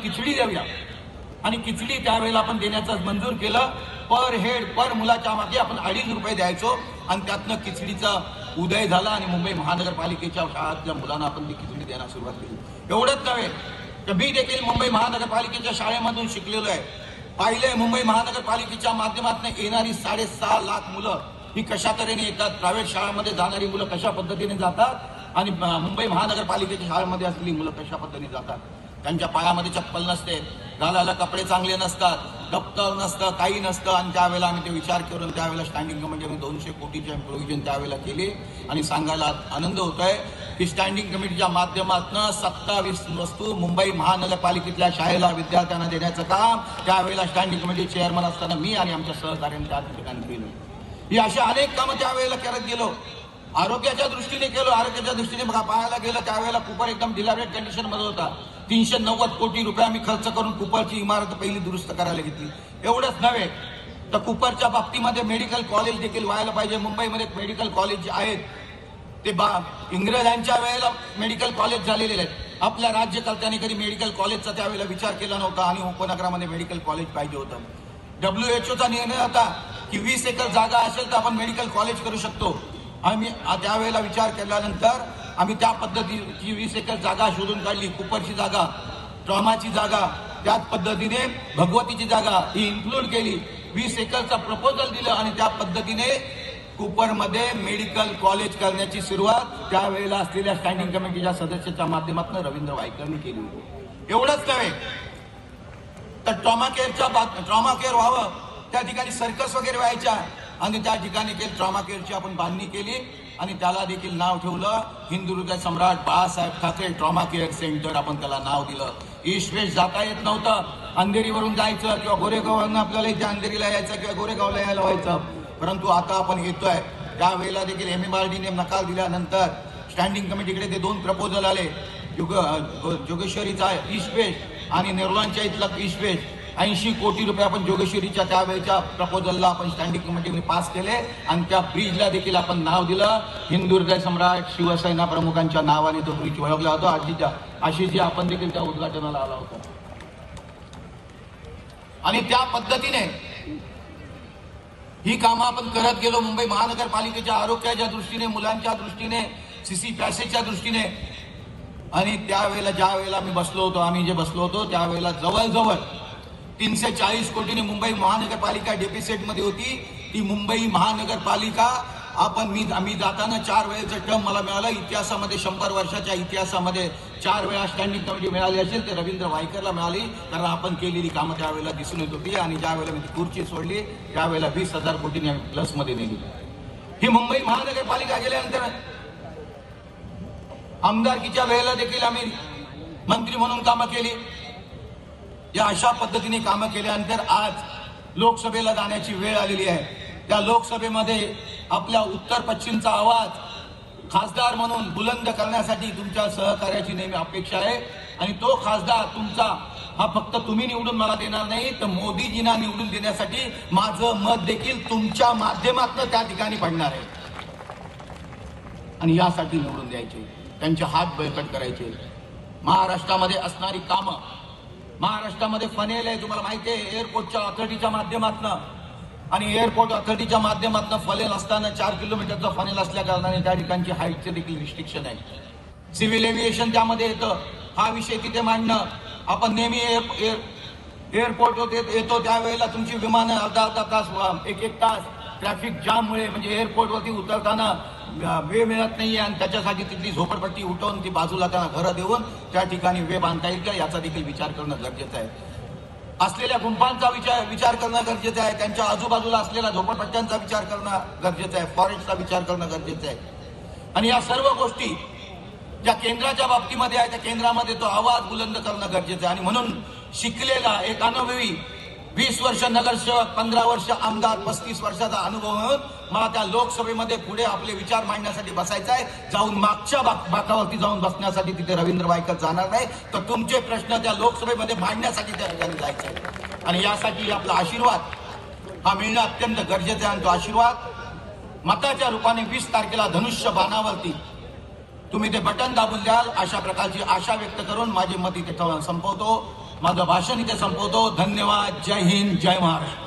खिचडी देऊया आणि खिचडी त्यावेळेला आपण देण्याचं मंजूर केलं. पर हेड पर मुलाच्या मागे आपण 2.5 रुपये द्यायचो आणि त्यातनं खिचडीचा उदय झाला आणि मुंबई महानगरपालिकेच्या शाळातल्या मुलांना आपण ती खिचडी द्यायला सुरुवात केली. एवढंच नव्हे तर मी देखील मुंबई महानगरपालिकेच्या शाळेमधून शिकलेलो आहे. पाहिले मुंबई महानगरपालिकेच्या माध्यमातून येणारी 6.5 लाख मुलं ही कशा तऱ्हेने येतात. प्रायव्हेट शाळांमध्ये जाणारी मुलं कशा पद्धतीने जातात आणि मुंबई महानगरपालिकेच्या शाळेमध्ये असलेली मुलं कशा पद्धतीने जातात. त्यांच्या पायामध्ये चप्पल नसते, घालायला कपडे चांगले नसतात, दप्तर नसतं, काही नसतं. आणि त्यावेळेला आम्ही ते विचार करून त्यावेळेला स्टँडिंग कमिटीने 200 कोटीचे प्रोव्हिजन त्यावेळेला केली. आणि सांगायला आनंद होतोय की स्टँडिंग कमिटीच्या माध्यमातून 27 वस्तू मुंबई महानगरपालिकेतल्या शाळेला विद्यार्थ्यांना देण्याचं काम त्यावेळेला स्टँडिंग कमिटी चेअरमन असताना मी आणि आमच्या सहकार्याने त्या ठिकाणी केलं. ही अशी अनेक कामं त्यावेळेला करत गेलो. आरोग्याच्या दृष्टीने केलो. आरोग्याच्या दृष्टीने पाहायला गेलं त्यावेळेला कुपर एकदम डिलॅबरेट कंडिशन मध्ये होता. 390 कोटी रुपये आम्ही खर्च करून कुपरची इमारत पहिली दुरुस्त करायला घेतली. एवढंच नव्हे तर कुपरच्या बाबतीमध्ये मेडिकल कॉलेज देखील व्हायला पाहिजे. मुंबईमध्ये मेडिकल कॉलेज जे आहेत ते इंग्रजांच्या वेळेला मेडिकल कॉलेज झालेले आहेत. आपल्या राज्यकर्त्यांनी कधी मेडिकल कॉलेजचा त्यावेळेला विचार केला नव्हता आणि उपनगरामध्ये मेडिकल कॉलेज पाहिजे होतं. WHO निर्णय होता की 20 एकर जागा असेल तर आपण मेडिकल कॉलेज करू शकतो. आम्ही त्यावेळेला विचार केल्यानंतर आम्ही त्या पद्धतीची 20 एकर जागा शोधून काढली. कुपरची जागा, ट्रॉमाची जागा, त्याच पद्धतीने भगवतीची जागा ही इन्क्लूड केली. 20 एकरचा प्रपोजल दिलं आणि त्या पद्धतीने कुपरमध्ये मेडिकल कॉलेज करण्याची सुरुवात त्यावेळेला असलेल्या स्टँडिंग कमिटीच्या सदस्याच्या माध्यमातून रवींद्र वायकरनी केली होती. एवढंच नव्हे तर ट्रॉमा केअर व्हावं, त्या ठिकाणी सर्कस वगैरे व्हायच्या आणि त्या ठिकाणी ट्रॉमा केअरची आपण बांधणी केली आणि त्याला देखील नाव ठेवलं हिंदुहृदय सम्राट Balasaheb Thackeray trauma care centre. आपण त्याला नाव दिलं. ईस्ट वेस्ट जाता येत नव्हतं. अंधेरीवरून जायचं किंवा गोरेगाववरून आपल्याला इथे अंधेरीला यायचं किंवा गोरेगावला यायला व्हायचं. परंतु आता आपण येतोय. त्यावेळेला देखील MMRDने नकार दिल्यानंतर स्टँडिंग कमिटीकडे ते 2 प्रपोजल आले. जोगेश्वरीचा ईस्ट वेस्ट आणि नेरळांच्या इथला ईस्ट वेस्ट 80 कोटी रुपये आपण जोगेश्वरीच्या त्यावेळेच्या प्रपोजलला आपण स्टँडिंग कमिटीने पास केले आणि त्या ब्रिजला देखील आपण नाव दिलं हिंदुहृदय सम्राट शिवसेना प्रमुखांच्या नावाने तो ब्रिज ओळखला होता. आशिषजी आपण देखील त्या उद्घाटनाला आला होता. आणि त्या पद्धतीने ही कामं आपण करत गेलो. मुंबई महानगरपालिकेच्या आरोग्याच्या दृष्टीने, मुलांच्या दृष्टीने, सीसी पॅसेजच्या दृष्टीने. आणि त्यावेळेला ज्या वेळेला आम्ही जे बसलो होतो त्यावेळेला जवळजवळ 340 कोटीने मुंबई महानगरपालिका डेफिसिट मध्ये होती. ती मुंबई महानगरपालिका आम्ही जाताना 4 वेळेचं टर्म मला मिळालं. इतिहासामध्ये 100 वर्षाच्या इतिहासामध्ये 4 वेळा स्टँडिंग कमिटी मिळाली असेल ते रवींद्र वायकरला मिळाली. कारण आपण केलेली कामं त्यावेळेला दिसून येत होती. आणि ज्या वेळेला मी ती खुर्ची सोडली त्यावेळेला 20,000 कोटीने प्लस मध्ये नेली. ही मुंबई महानगरपालिका गेल्यानंतर आमदारकीच्या वेळेला देखील आम्ही मंत्री म्हणून कामं केली. या अशा पद्धतीने कामं केल्यानंतर आज लोकसभेला जाण्याची वेळ आलेली आहे. त्या लोकसभेमध्ये आपल्या उत्तर पश्चिमचा आवाज खासदार म्हणून बुलंद करण्यासाठी तुमच्या सहकार्याची नेहमी अपेक्षा आहे. आणि तो खासदार तुमचा हा फक्त तुम्ही निवडून मला देणार नाही तर मोदीजींना निवडून देण्यासाठी माझं मत देखील तुमच्या माध्यमातून त्या ठिकाणी पडणार आहे. आणि यासाठी निवडून द्यायचे, त्यांचे हात बळकट करायचे. महाराष्ट्रामध्ये असणारी कामं, महाराष्ट्रामध्ये फनेल आहे तुम्हाला माहिती आहे एअरपोर्टच्या ऑथॉरिटीच्या माध्यमातून. आणि एअरपोर्ट ऑथॉरिटीच्या माध्यमातून फनेल असताना 4 किलोमीटरचा फनेल असल्या कारणाने त्या ठिकाणची हाईटचे देखील रिस्ट्रिक्शन आहे. सिव्हिल एव्हिएशन त्यामध्ये येतं. हा विषय तिथे मांडणं. आपण नेहमी एअरपोर्ट येतो त्यावेळेला तुमची विमानं अर्धा तास 1 तास ट्रॅफिक जाममुळे म्हणजे एअरपोर्टवरती उतरताना वे मिळत नाहीये. आणि त्याच्यासाठी तिथली झोपडपट्टी उठवून ती बाजूला त्यांना घरं देऊन त्या ठिकाणी वे बांधता येईल का याचा देखील विचार करणं गरजेचं आहे. असलेल्या गुंफांचा विचार करणं गरजेचं आहे. त्यांच्या आजूबाजूला असलेल्या झोपडपट्ट्यांचा विचार करणं गरजेचं आहे. फॉरेस्टचा विचार करणं गरजेचं आहे. आणि या सर्व गोष्टी ज्या केंद्राच्या बाबतीमध्ये आहे त्या केंद्रामध्ये तो आवाज बुलंद करणं गरजेचं आहे. आणि म्हणून शिकलेला एक अनुभवी 20 वर्ष नगरसेवक, 15 वर्ष आमदार, 35 वर्षाचा अनुभव मिळून मला त्या लोकसभेमध्ये पुढे आपले विचार मांडण्यासाठी बसायचं आहे. जाऊन मागच्या बाकावरती जाऊन बसण्यासाठी तिथे रवींद्र वायकर जाणार नाही तर तुमचे प्रश्न त्या लोकसभेमध्ये मांडण्यासाठी त्या ठिकाणी जायचं आहे. आणि यासाठी आपला आशीर्वाद हा मिळणं अत्यंत गरजेचं आहे. आणि तो आशीर्वाद मताच्या रूपाने 20 तारखेला धनुष्य बाणावरती तुम्ही ते बटन दाबून द्याल अशा प्रकारची आशा व्यक्त करून माझी मत इथे संपवतो. माझं भाषण इथे संपवतो. धन्यवाद. जय हिंद, जय महाराष्ट्र.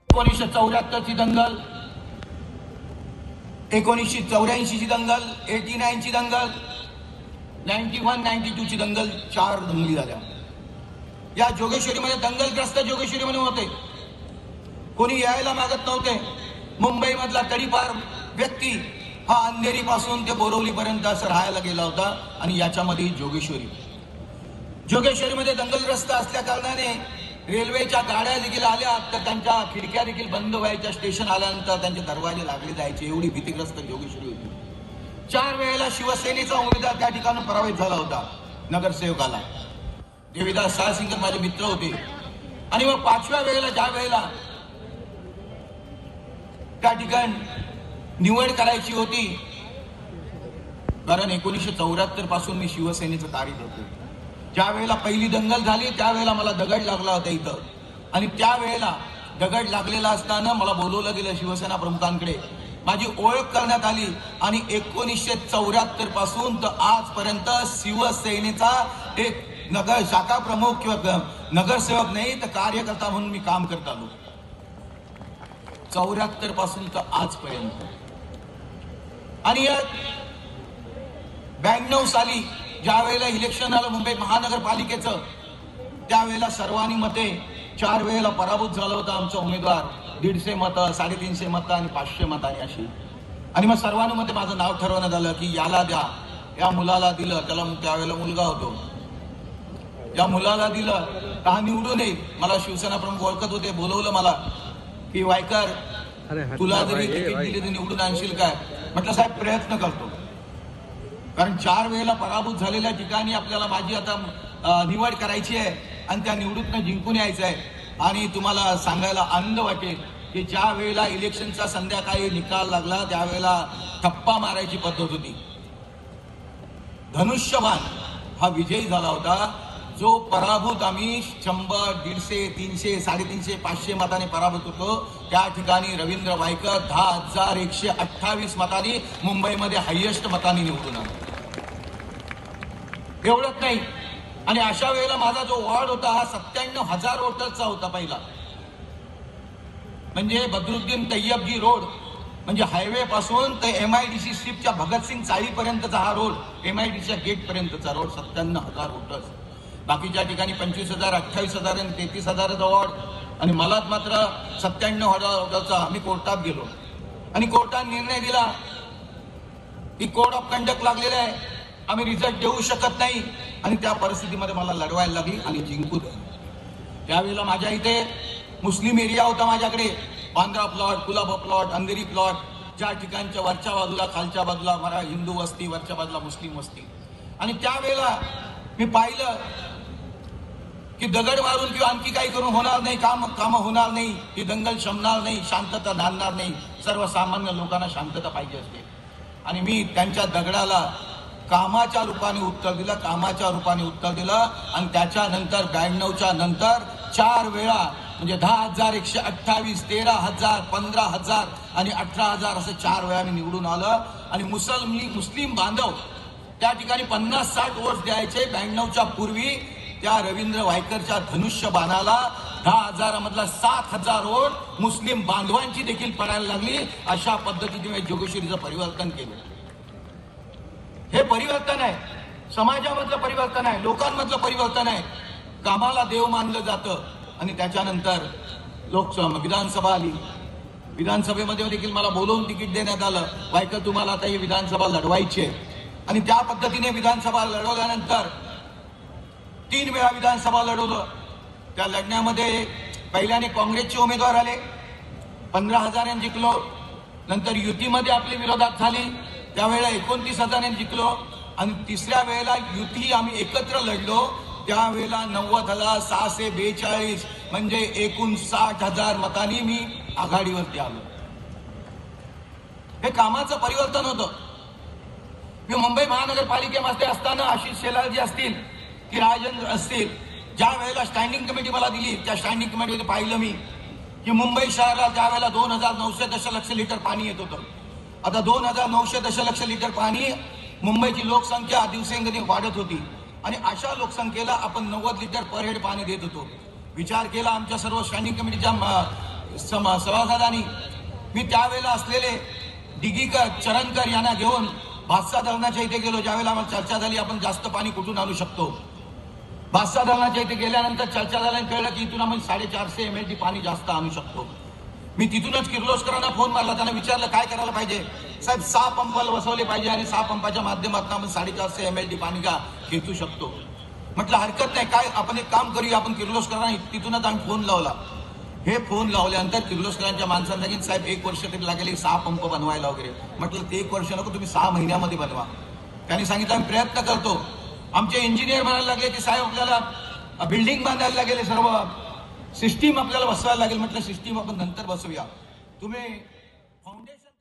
एकोणीसशे 1974 ची दंगल, 1984 ची दंगल, 89 ची दंगल, 91-92 ची दंगल, 4 दंगली झाल्या. या जोगेश्वरीमध्ये दंगलग्रस्त जोगेश्वरीमध्ये होते. कोणी यायला मागत नव्हते. मुंबई मधला तडीपार व्यक्ती हा अंधेरी पासून ते बोरवली पर्यंत असं राहायला गेला होता. आणि याच्यामध्ये जोगेश्वरीमध्ये दंगलग्रस्त असल्या कारणाने रेल्वेच्या गाड्या देखील आल्या तर त्यांच्या खिडक्या देखील बंद व्हायच्या. स्टेशन आल्यानंतर त्यांचे दरवाजे लागले जायचे. एवढी भीतीग्रस्त जोगेश्वरी होती. 4 वेळेला शिवसेनेचा उमेदवार त्या ठिकाणी पराभूत झाला होता नगरसेवकाला. देवीदास साळसिंगर माझे मित्र होते. आणि मग 5व्या वेळेला ज्या वेळेला त्या ठिकाणी निवड करायची होती, कारण 1974 पासून मी शिवसेनेचं कार्य करतो. ज्या वेळेला पहिली दंगल झाली त्यावेळेला मला दगड लागला होता इथं. आणि त्यावेळेला दगड लागलेला असताना मला बोलवलं गेलं शिवसेना प्रमुखांकडे. माझी ओळख करण्यात आली. आणि 1974 पासून तर आजपर्यंत शिवसेनेचा एक नगर शाखा प्रमुख किंवा नगरसेवक नाही तर कार्यकर्ता म्हणून मी काम करत आलो. 74 पासून तर आजपर्यंत. आणि 92 साली ज्या वेळेला इलेक्शन आलं मुंबई महानगरपालिकेचं, त्यावेळेला सर्वांनी मते 4 वेळेला पराभूत झाला होता आमचा उमेदवार. 150 मतं, 350 मतं आणि 500 मतांनी अशी. आणि मग सर्वांनी मते माझं नाव ठरवण्यात आलं की याला द्या. या मुलाला दिलं. त्याला त्यावेळेला मुलगा होतो. या मुलाला दिलं तर हा निवडून येईल. मला शिवसेना प्रमुख ओळखत होते. बोलवलं मला की वायकर तुला जरी तिकीट दिली तर निवडून आणशील काय. म्हटलं साहेब प्रयत्न करतो. कारण 4 वेळेला पराभूत झालेल्या ठिकाणी आपल्याला माझी आता निवड करायची आहे आणि त्या निवडून जिंकून यायचं आहे. आणि तुम्हाला सांगायला आनंद वाटेल की ज्या वेळेला इलेक्शनचा संध्याकाळी निकाल लागला त्यावेळेला थप्पा मारायची पद्धत होती. धनुष्यबाण हा विजयी झाला होता. जो पराभूत आम्ही 100, 150, 300, 350, 500 मतांनी पराभूत होतो त्या ठिकाणी रवींद्र वायकर 10,128 मतांनी मुंबईमध्ये हायेस्ट मतांनी निवडून आला. एवढंच नाही. आणि अशा वेळेला माझा जो वॉर्ड होता हा 97,000 वोटरचा होता पहिला. म्हणजे बदरुद्दीन तय्यबजी रोड म्हणजे हायवे पासून ते MIDC स्ट्रीपच्या भगतसिंग चाळीपर्यंतचा हा रोड, MIDCच्या गेट पर्यंतचा रोड, 97,000 वोटर्स. बाकीच्या ठिकाणी 25,000, 28,000 आणि 33,000चा वॉर्ड. आणि मलाच मात्र 97,000 वोटरचा. आम्ही कोर्टात गेलो आणि कोर्टाने निर्णय दिला की कोड ऑफ कंडक्ट लागलेला आहे, आम्ही रिझल्ट देऊ शकत नाही. आणि त्या परिस्थितीमध्ये मला लढवायला लागली आणि जिंकू दिली. त्यावेळेला माझ्या इथे मुस्लिम एरिया होता माझ्याकडे. Bandra plot, Colaba plot, Andheri plot, ज्या ठिकाणच्या वरच्या बाजूला खालच्या बाजूला मला हिंदू वस्ती, वरच्या बाजूला मुस्लिम वस्ती. आणि त्यावेळेला मी पाहिलं की दगड मारून किंवा आणखी काही करून होणार नाही, काम होणार नाही, ही दंगल शमणार नाही, शांतता नांदणार नाही. सर्वसामान्य लोकांना शांतता पाहिजे असते. आणि मी त्यांच्या दगडाला कामाच्या रूपाने उत्तर दिलं. आणि त्याच्यानंतर 92च्या नंतर 4 वेळा म्हणजे 10,128, 13,000, 15,000 आणि 18,000 असं 4 वेळा मी निवडून आलं. आणि मुस्लिम बांधव त्या ठिकाणी 50-60 वोट द्यायचे. 92च्या पूर्वी त्या रवींद्र वायकरच्या धनुष्य बाणाला 10,000मधला 7,000 वोट मुस्लिम बांधवांची देखील पडायला लागली. अशा पद्धतीने जोगेश्वरीचं परिवर्तन केलं. हे परिवर्तन आहे, समाजामधलं परिवर्तन आहे, लोकांमधलं परिवर्तन आहे. कामाला देव मानलं जातं आणि त्याच्यानंतर विधानसभा आली. विधानसभेमध्ये देखील मला बोलवून तिकीट देण्यात आलं. वायकर तुम्हाला आता ही विधानसभा लढवायची आहे. आणि त्या पद्धतीने विधानसभा लढवल्यानंतर 3 वेळा विधानसभा लढवलं. त्या लढण्यामध्ये पहिल्याने काँग्रेसचे उमेदवार आले, 15,000 जिंकलो. नंतर युतीमध्ये आपली विरोधात झाली, त्यावेळेला 29,000 जिंकलो. आणि तिसऱ्या वेळेला युती आम्ही एकत्र लढलो, त्यावेळेला 90,642 म्हणजे एकूण 60,000 मतांनी मी आघाडीवरती आलो. हे कामाचं परिवर्तन होतं. मी मुंबई महानगरपालिकेमध्ये असताना आशिष शेलारजी असतील की राजेंद्र असतील, ज्या वेळेला स्टँडिंग कमिटी मला दिली, त्या स्टँडिंग कमिटीमध्ये पाहिलं मी की मुंबई शहराला त्यावेळेला 2,900 दशलक्ष लिटर पाणी येत होतं. आता 2,900 दशलक्ष लिटर पाणी, मुंबईची लोकसंख्या दिवसेंदिवस वाढत होती आणि अशा लोकसंख्येला आपण 90 लिटर पर हेड पाणी देत होतो. विचार केला आमच्या सर्व स्टँडिंग कमिटीच्या सभासदांनी. मी त्यावेळेला असलेले डिगीकर, चरणकर यांना घेऊन भातसा धरणाच्या इथे गेलो. ज्यावेळेला आम्हाला चर्चा झाली आपण जास्त पाणी कुठून आणू शकतो, भातसा धरणाच्या इथे गेल्यानंतर चर्चा झाल्याने कळलं की इथून आपण 450 MLD पाणी जास्त आणू शकतो. मी तिथूनच किर्लोस्करांना फोन मारला, त्यांना विचारलं काय करायला पाहिजे. साहेब 6 पंप बसवले पाहिजे आणि 6 पंपाच्या माध्यमातून आपण 450 MLD पाणी का खेचू शकतो. म्हटलं हरकत नाही, काय आपण एक काम करूया, आपण किर्लोस्करांना तिथूनच आम्ही फोन लावला. हे फोन लावल्यानंतर किर्लोस्करांच्या माणसांना सांगितलं साहेब 1 वर्ष तरी लागेल 6 पंप बनवायला वगैरे. म्हटलं ते 1 वर्ष नको, तुम्ही 6 महिन्यामध्ये बनवा. त्यांनी सांगितलं आम्ही प्रयत्न करतो. आमचे इंजिनियर म्हणायला लागले की साहेब आपल्याला बिल्डिंग बांधायला लागेल, सर्व सिस्टीम आपल्याला बसवायला लागेल. म्हटलं सिस्टीम आपण नंतर बसवूया, तुम्ही फाउंडेशन